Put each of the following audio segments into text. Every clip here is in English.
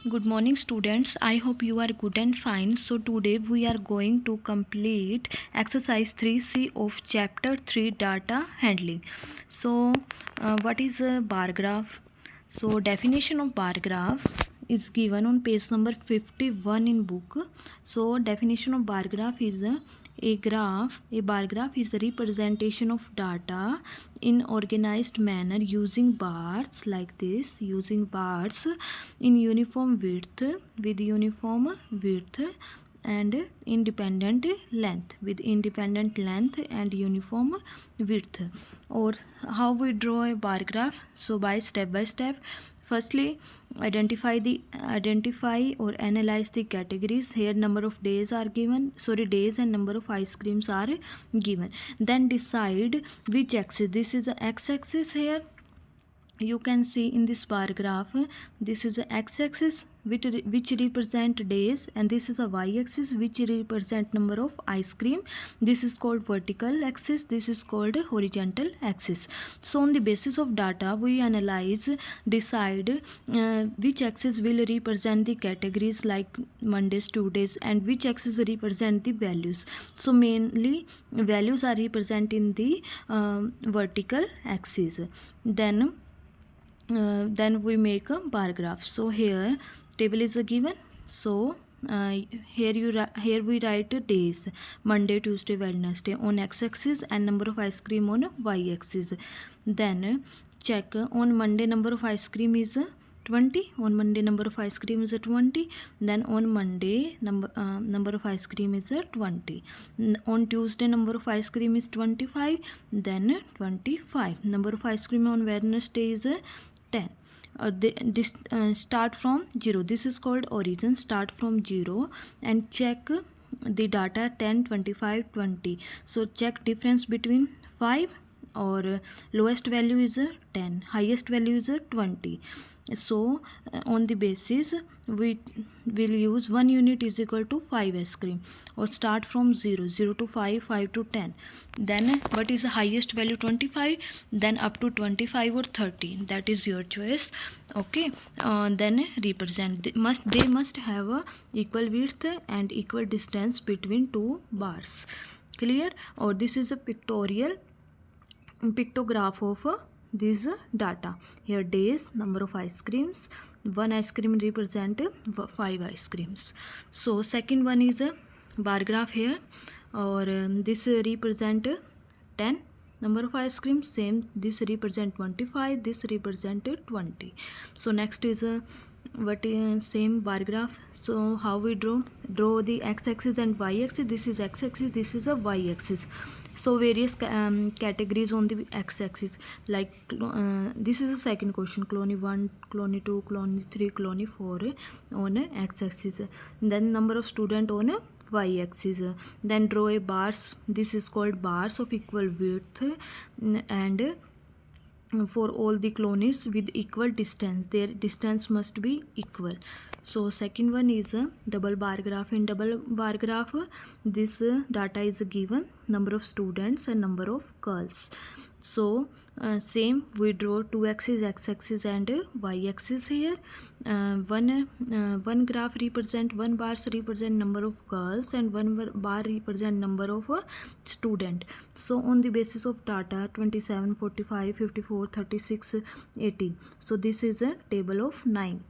Good morning students. I hope you are good and fine. So today we are going to complete exercise 3C of chapter 3 data handling. So what is a bar graph? So definition of bar graph is given on page number 51 in book. So definition of bar graph is a bar graph is a representation of data in organized manner using bars like this, in uniform width with uniform width and independent length and uniform width. Or how we draw a bar graph? So by step, firstly identify or analyze the categories. Here number of days and number of ice creams are given. Then decide which axis. This is the x-axis. Here you can see in this bar graph, this is the x-axis which represent days, and this is a y-axis which represent number of ice cream. This is called vertical axis, this is called horizontal axis. So on the basis of data we analyze, decide which axis will represent the categories like Mondays, Tuesdays, and which axis represent the values. So mainly values are represented in the vertical axis. Then we make a bar graph. So here table is a given. So here we write days, Monday, Tuesday, Wednesday on x-axis and number of ice cream on y-axis. Then check on Monday number of ice cream is 20. On Monday number of ice cream is 20. Then on Monday number of ice cream is 20. On Tuesday number of ice cream is 25. Then 25. Number of ice cream on Wednesday is 10. Start from 0. This is called origin. Start from 0 and check the data 10, 25, 20. So check difference between 5 or lowest value is 10, highest value is 20. So on the basis we will use 1 unit is equal to 5 ice cream, or start from 0 to 5, 5 to 10. Then what is the highest value? 25. Then up to 25 or 30, that is your choice. Okay. Then represent, they must have a equal width and equal distance between two bars. Clear? Or this is a pictograph of this data. Here days, number of ice creams, 1 ice cream represent 5 ice creams. So second one is a bar graph here, or this represent 10 number of ice creams. Same, this represent 25, this represent 20. So next is same bar graph. So how we draw the x-axis and y-axis. This is x-axis, this is a y-axis. So various categories on the x-axis, like this is the second question, colony 1, colony 2, colony 3, colony 4 on x-axis. Then number of student on y-axis. Then draw a bars. This is called bars of equal width and for all the colonies with equal distance, their distance must be equal. So second one is a double bar graph. In double bar graph, this data is given, number of students and number of girls. So same, we draw two axes, x-axis and y-axis here. One graph represent, one bars represent number of girls and one bar represent number of student. So on the basis of data 27, 45, 54, 36, 18. So this is a table of 9.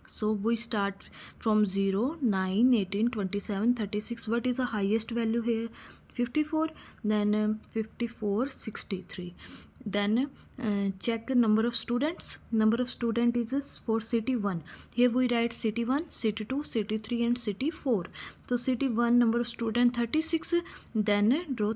So we start from 0, 9, 18, 27, 36. What is the highest value here? 54. Then 54, 63. Then check number of students. Number of student is for city 1. Here we write city 1, city 2, city 3 and city 4. So city 1 number of student 36. Then draw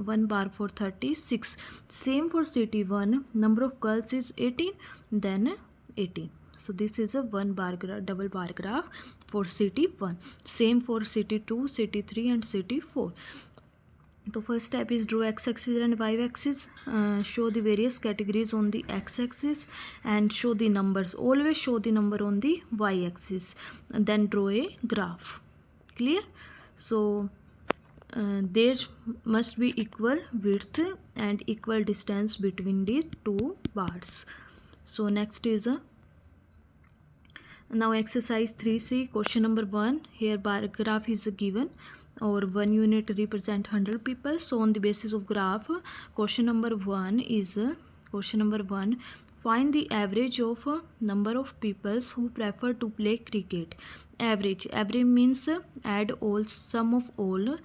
one bar for 36. Same for city 1, number of girls is 18. Then 18. So this is a one bar graph, double bar graph for city 1. Same for city 2, city 3 and city 4. The first step is draw x-axis and y-axis. Show the various categories on the x-axis and show the numbers. Always show the number on the y-axis. Then draw a graph. Clear? So there must be equal width and equal distance between the two bars. So next is Now exercise 3C, question number 1. Here bar graph is given, or 1 unit represent 100 people. So on the basis of graph, question number 1 is find the average of number of people who prefer to play cricket. Average means add all, sum of all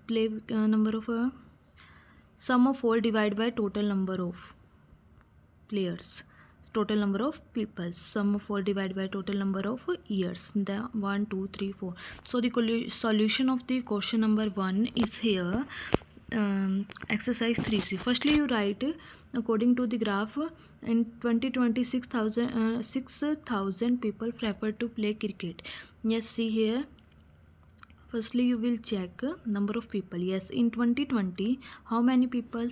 play number of sum of all divided by total number of players, total number of people, sum of all divided by total number of years, the 1 2 3 4. So the solution of the question number 1 is here. Exercise 3C. Firstly you write according to the graph, in 2020 6,000 people prefer to play cricket. Yes, see here. Firstly you will check number of people. Yes, in 2020 how many people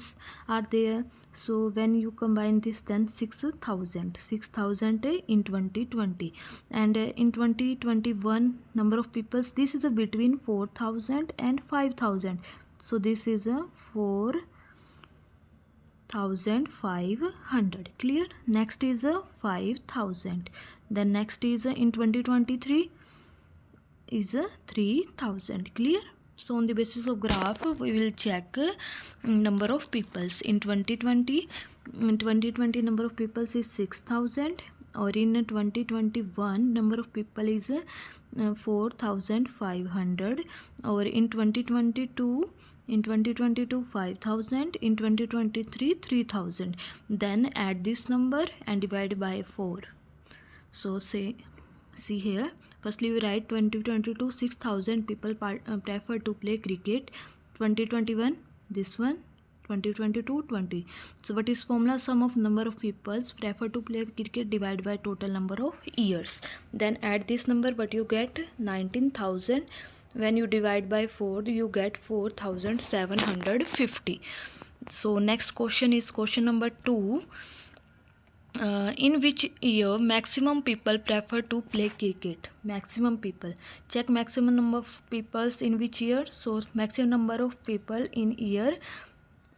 are there? So when you combine this, then 6,000 in 2020, and in 2021 number of people, this is a between 4,000 and 5,000. So this is a 4,500. Clear? Next is a 5,000. Then next is in 2023 is a 3,000. Clear? So on the basis of graph we will check number of peoples. In 2020 number of peoples is 6,000, or in 2021 number of people is 4,500, or in 2022 5,000, in 2023 3,000. Then add this number and divide by 4. So see here, firstly we write 2022 6,000 people prefer to play cricket. 2021 this one, 2022 20. So what is formula? Sum of number of people prefer to play cricket divided by total number of years. Then add this number, but you get 19,000. When you divide by 4 you get 4,750. So next question is question number 2. In which year maximum people prefer to play cricket? Maximum people. Check maximum number of people in which year. So maximum number of people in year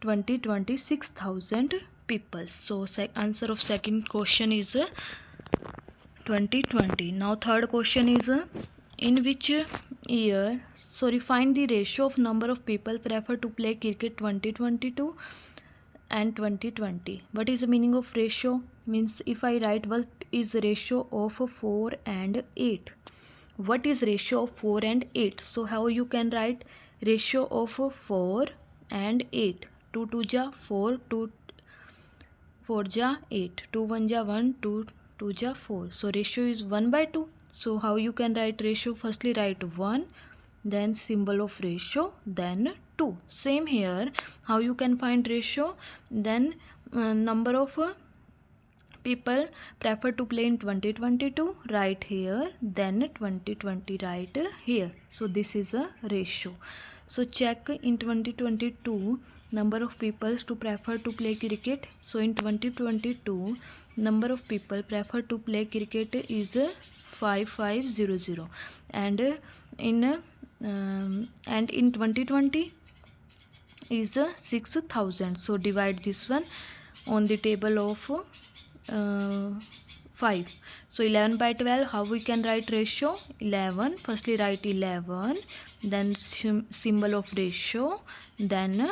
2020 6,000 people. So answer of second question is 2020. Now third question is in which year, find the ratio of number of people prefer to play cricket 2022 and 2020. What is the meaning of ratio? Means if I write what is ratio of 4 and 8. What is ratio of 4 and 8? So how you can write ratio of 4 and 8? 2 2 ja 4, 2 4 ja 8, 2 1 ja 1, 2 2 ja 4. So ratio is 1 by 2. So how you can write ratio? Firstly write 1, then symbol of ratio, then 2. Same here, how you can find ratio? Then number of people prefer to play in 2022, write here, then 2020 write here. So this is a ratio. So check in 2022 number of people to prefer to play cricket. So in 2022 number of people prefer to play cricket is 5500, and in 2020 is 6,000. So divide this one on the table of 5. So 11 by 12, how we can write ratio? 11. Firstly write 11, then symbol of ratio, then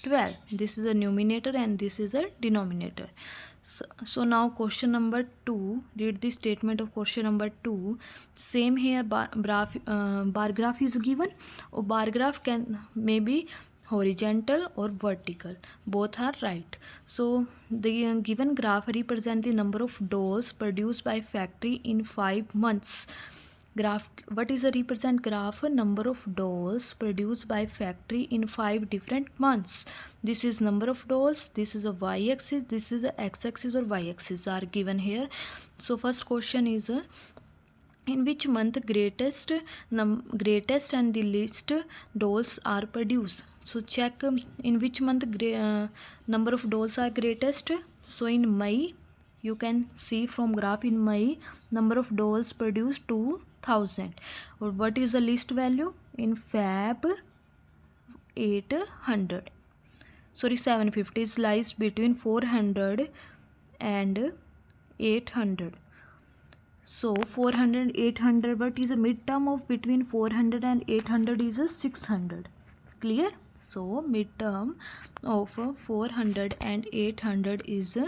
12. This is a numerator and this is a denominator. So now question number 2, read the statement of question number 2. Same here, bar graph is given, or bar graph can maybe horizontal or vertical, both are right. So the given graph represent the number of dolls produced by factory in 5 months. Graph, what is a represent graph? Number of dolls produced by factory in 5 different months. This is number of dolls, this is a y-axis, this is a x-axis or y-axis are given here. So first question is in which month greatest and the least dolls are produced. So check in which month number of dolls are greatest. So in May, you can see from graph, in May number of dolls produced 2,000. Or what is the least value? In Feb 800. 750 lies between 400 and 800. So 400, 800, what is a midterm of between 400 and 800 is a 600. Clear? So midterm of 400 and 800 is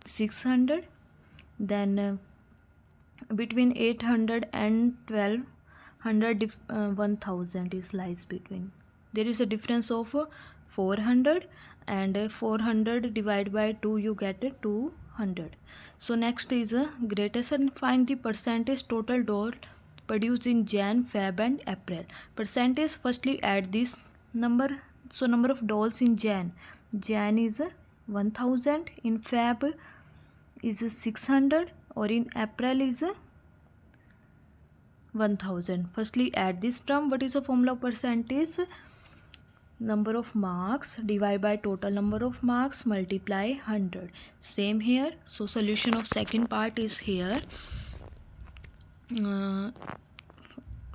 600. Then between 800 and 1200, 1000 is lies between. There is a difference of 400, and 400 divided by 2 you get 200. So next is greatest, and find the percentage total doll produced in Jan, Feb and April. Percentage, firstly add this number. So number of dolls in Jan is 1000, in Feb is 600, or in April is 1000. Firstly add this term. What is the formula of percentage? Number of marks divided by total number of marks multiply 100. Same here. So solution of second part is here.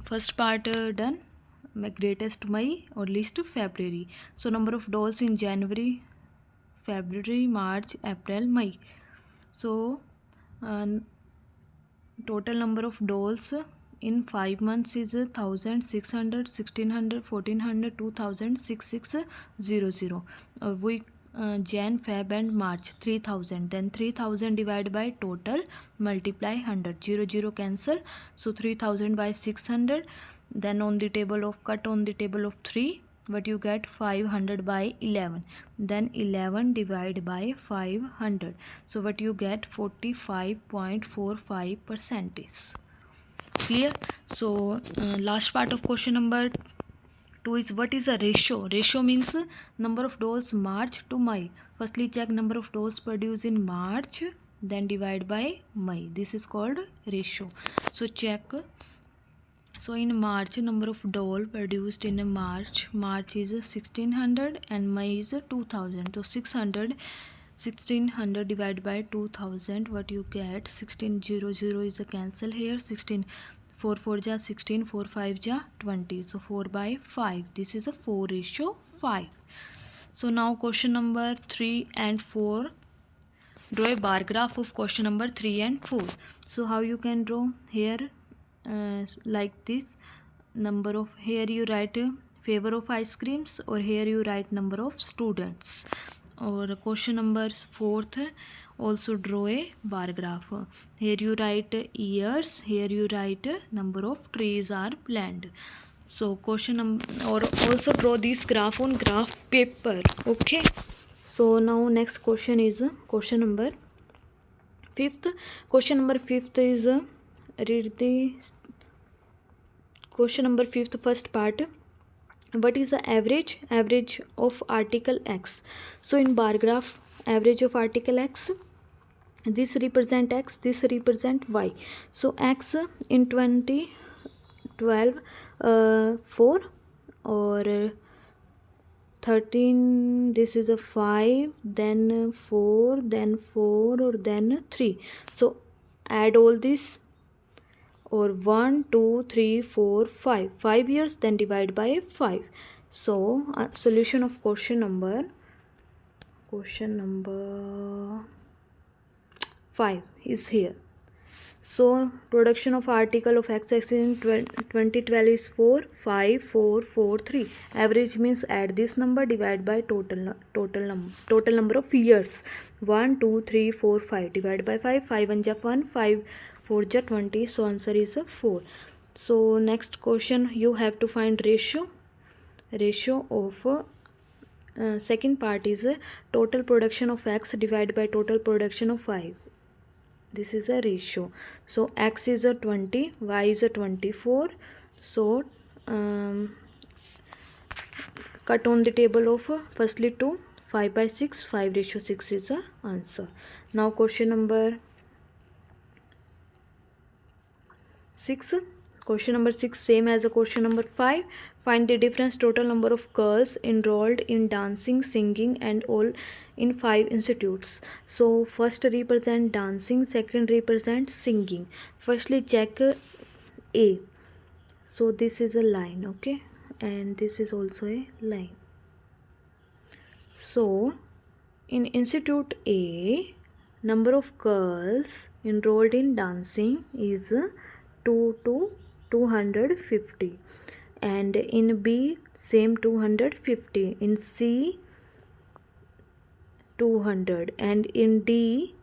First part done. Greatest May or least February. So number of dolls in January, February, March, April, May. So total number of dolls in 5 months is 1600, 1600, 1400, 2000, 6600. We Jan, Feb and March 3000. Then 3000 divided by total multiply 100. 0 cancel. So 3000 by 600. Then on the table of cut on the table of 3, what you get? 500 by 11. Then 11 divided by 500. So what you get? 45.45%. Clear? So last part of question number 2 is, what is a ratio? Ratio means number of dolls March to May. Firstly check number of dolls produced in March, then divide by May. This is called ratio. So check. So in March, number of doll produced in March is 1600 and May is 2000. So 1600 divided by 2000, what you get? 1600 is a cancel here. 16 4 4 ja 16, 4 5 ja 20. So 4 by 5. This is a 4:5. So now question number 3 and 4. Draw a bar graph of question number 3 and 4. So how you can draw here? Like this. Number of, here you write favor of ice creams, or here you write number of students. Or question number 4th, also draw a bar graph. Here you write years, here you write number of trees are planted. So question number, or also draw this graph on graph paper. Okay. So now next question is question number 5th. Question number 5th is read the question number 5th first part. What is the average of article X? So in bar graph, average of article X, this represent X, this represent Y. So X in 2012 4, or 13, this is a 5, then 4, then 4, or then 3. So add all this, or 1 2 3 4 5 years, then divide by 5. So solution of question number 5 is here. So production of article of X in 2012 is 4 5 4 4 3. Average means add this number, divide by total number of years. 1 2 3 4 5 divide by 5. 5 1 ja 1, 5 4 ja 20. So answer is 4. So next question, you have to find ratio of second part is total production of X divided by total production of Y. This is a ratio. So X is a 20, Y is a 24. So cut on the table of firstly 2, 5 by 6, 5:6 is the answer. Now question number 6. Question number 6 same as a question number 5. Find the difference total number of girls enrolled in dancing, singing and all in 5 institutes. So first represent dancing, second represent singing. Firstly check A. So this is a line, okay, and this is also a line. So in institute A, number of girls enrolled in dancing is 2 to 250, and in B same 250, in C 200, and in D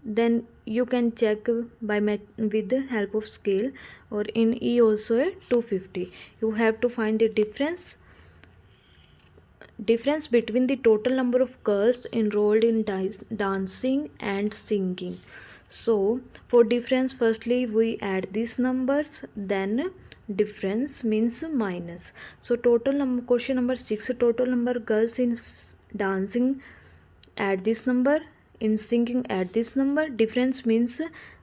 then you can check by with the help of scale, or in E also 250. You have to find the difference between the total number of girls enrolled in dancing and singing. So for difference, firstly we add these numbers, then difference means minus. So total number, question number 6, total number girls in dancing, add this number, in singing add this number, difference means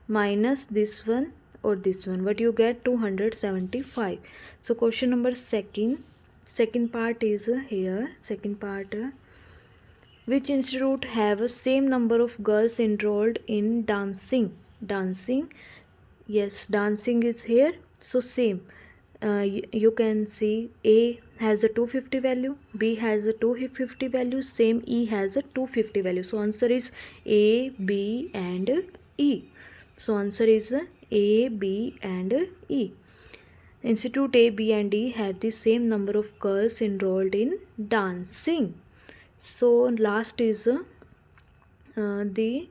minus this one or this one, but you get 275. So question number second part is here. Second part, which institute have same number of girls enrolled in dancing? Yes, dancing is here, so same. You can see A has a 250 value, B has a 250 value, same E has a 250 value. So answer is A, B and E. So answer is A, B and E. Institute A, B and E have the same number of girls enrolled in dancing. So last is the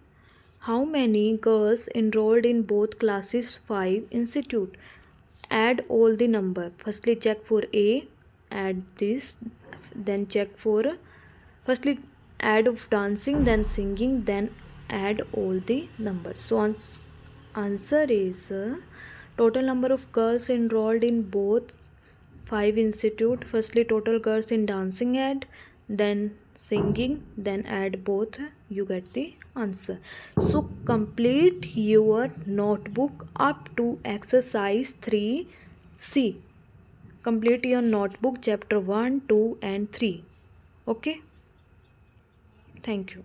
how many girls enrolled in both classes 5 institute. Add all the number. Firstly check for A, add this, then check for firstly add of dancing, then singing, then add all the numbers. So answer is total number of girls enrolled in both 5 institute. Firstly total girls in dancing add, then singing, then add both, you get the answer. So complete your notebook up to exercise 3C. Complete your notebook chapter 1, 2 and 3. Okay, thank you.